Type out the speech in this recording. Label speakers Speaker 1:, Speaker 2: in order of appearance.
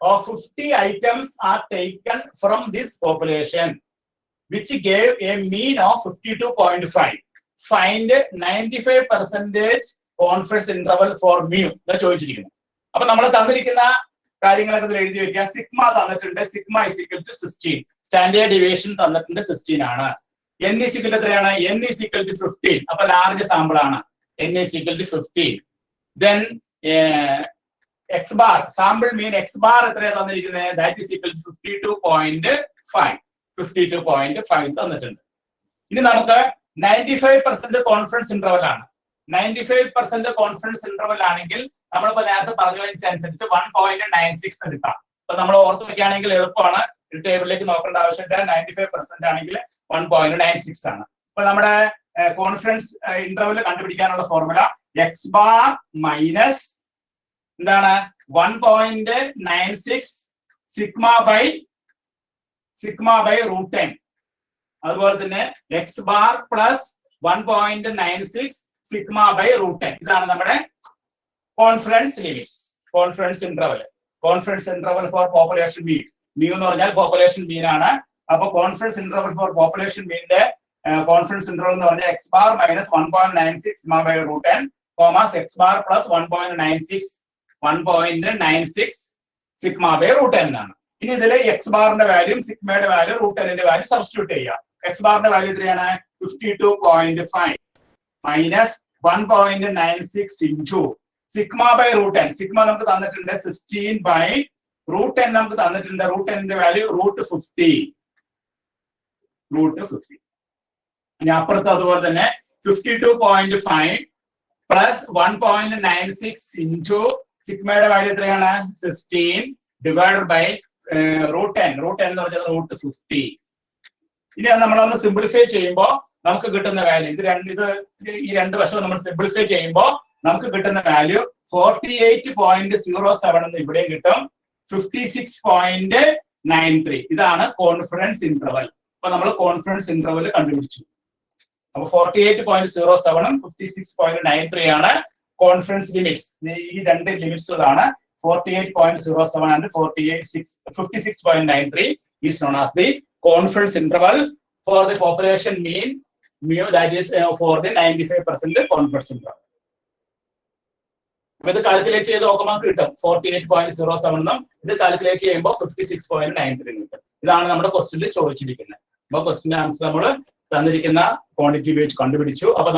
Speaker 1: of 50 items are taken from this population, which gave a mean of 52.5. Find 95% confidence interval for mu. That's ചോദിച്ചിരിക്കുന്നു. അപ്പൊ നമ്മൾ തന്നിരിക്കുന്ന കാര്യങ്ങളൊക്കെ എഴുതി വെക്കുക. സിഗ്മ തന്നിട്ടുണ്ട്. Sigma is equal to 16. Standard deviation തന്നിട്ടുണ്ട് 16 ആണ്. n is equal to എത്രയാണ്? n is equal to 15. അപ്പൊ ലാർജ് സാമ്പിൾ ആണ്. n is equal to 15. Then x bar, sample mean x bar എത്രയാണ് തന്നിരിക്കുന്നത്? That is equal to 52.5. 52.5 തന്നിട്ടുണ്ട്. ഇനി നമുക്ക് 95% കോൺഫിഡൻസ് ഇന്റർവൽ ആണ്. 95% കോൺഫിഡൻസ് ഇന്റർവൽ ആണെങ്കിൽ നമ്മളിപ്പോ നേരത്തെ പറഞ്ഞതനുസരിച്ച് 1.96 എടുക്കാം. അപ്പൊ നമ്മൾ ഓർത്ത് വെക്കുകയാണെങ്കിൽ എളുപ്പമാണ്. ഒരു ടേബിളിലേക്ക് നോക്കേണ്ട ആവശ്യമില്ല. 95% ആണെങ്കിൽ 1.96 ആണ്. അപ്പൊ നമ്മുടെ കോൺഫിഡൻസ് ഇന്റർവൽ കണ്ടുപിടിക്കാനുള്ള ഫോർമുല എക്സ് ബാർ മൈനസ് എന്താണ് 1.96 സിഗ്മ ബൈ റൂട്ട് 10. അതുപോലെ തന്നെ x bar plus 1.96 sigma by root 10. ഇതാണ് നമ്മുടെ confidence limits. Confidence interval for population mean. mu എന്ന് പറഞ്ഞാൽ പോപ്പുലേഷൻ മീൻ ആണ്. അപ്പൊ കോൺഫിഡൻസ് ഇന്റർവൽ ഫോർ പോപ്പുലേഷൻ മീനിന്റെ കോൺഫിഡൻസ് ഇന്റർവൽ എന്ന് പറഞ്ഞാൽ x bar minus 1.96 sigma by root 10 commas x bar plus 1.96 sigma by root 10 ആണ്. ഇനി ഇതിൽ എക്സ് ബാറിന്റെ വാല്യൂ സിഗ്മയുടെ വാല്യൂ റൂട്ട് 10ന്റെ വാല്യൂ സബ്സ്റ്റിറ്റ്യൂട്ട് ചെയ്യാം. എക്സ് ബാറിന്റെ വാല്യൂ എത്രയാണ്? 52.5 minus 1.96 into sigma by root 10. Sigma നമുക്ക് തന്നിട്ടുണ്ട് 16 ബൈ റൂട്ട് 10 നമുക്ക് തന്നിട്ടുണ്ട്. റൂട്ട് 10ന്റെ വാല്യൂ റൂട്ട് 50. ഇനി അപ്പുറത്ത് അതുപോലെ തന്നെ 52.5 പ്ലസ് 1.96 ഇൻറ്റു സിഗ്മയുടെ വാല്യൂ എത്രയാണ്? 16 ഡിവൈഡഡ് ബൈ റൂട്ട് 10. റൂട്ട് 10 എന്ന് പറഞ്ഞാൽ റൂട്ട് 50. ഇനി നമ്മളൊന്ന് സിംപ്ലിഫൈ ചെയ്യുമ്പോൾ നമുക്ക് കിട്ടുന്ന വാല്യൂ ഈ രണ്ട് വശവും നമ്മൾ സിംപ്ലിഫൈ ചെയ്യുമ്പോൾ നമുക്ക് കിട്ടുന്ന വാല്യൂ 48.07 എന്ന് ഇവിടെയും കിട്ടും. 56.93. ഇതാണ് കോൺഫിഡൻസ് ഇന്റർവൽ. അപ്പൊ നമ്മൾ കോൺഫിഡൻസ് ഇന്റർവൽ കണ്ടുപിടിച്ചു. അപ്പൊ 48.07 56.93 ആണ് കോൺഫിഡൻസ് ലിമിറ്റ്സ്. ഈ രണ്ട് ലിമിറ്റ്സ് ആണ് 48.07 and 56.93 is known as the confidence interval for the population mean mu, that is for the 95% confidence interval. ഇത് കാൽക്കുലേറ്റ് ചെയ്ത് നോക്കുമ്പോൾ കിട്ടും 48.07 എന്നും ഇത് കാൽക്കുലേറ്റ് ചെയ്യുമ്പോൾ 56.93 കിട്ടും. ഇതാണ് നമ്മുടെ ക്വസ്റ്റ്യനിൽ ചോദിച്ചിരിക്കുന്നത്. അപ്പൊ ക്വസ്റ്റ്യൻ ആൻസർ നമ്മൾ തന്നിരിക്കുന്ന ക്വാണ്ടിറ്റി ഉപയോഗിച്ച് കണ്ടുപിടിച്ചു. അപ്പൊ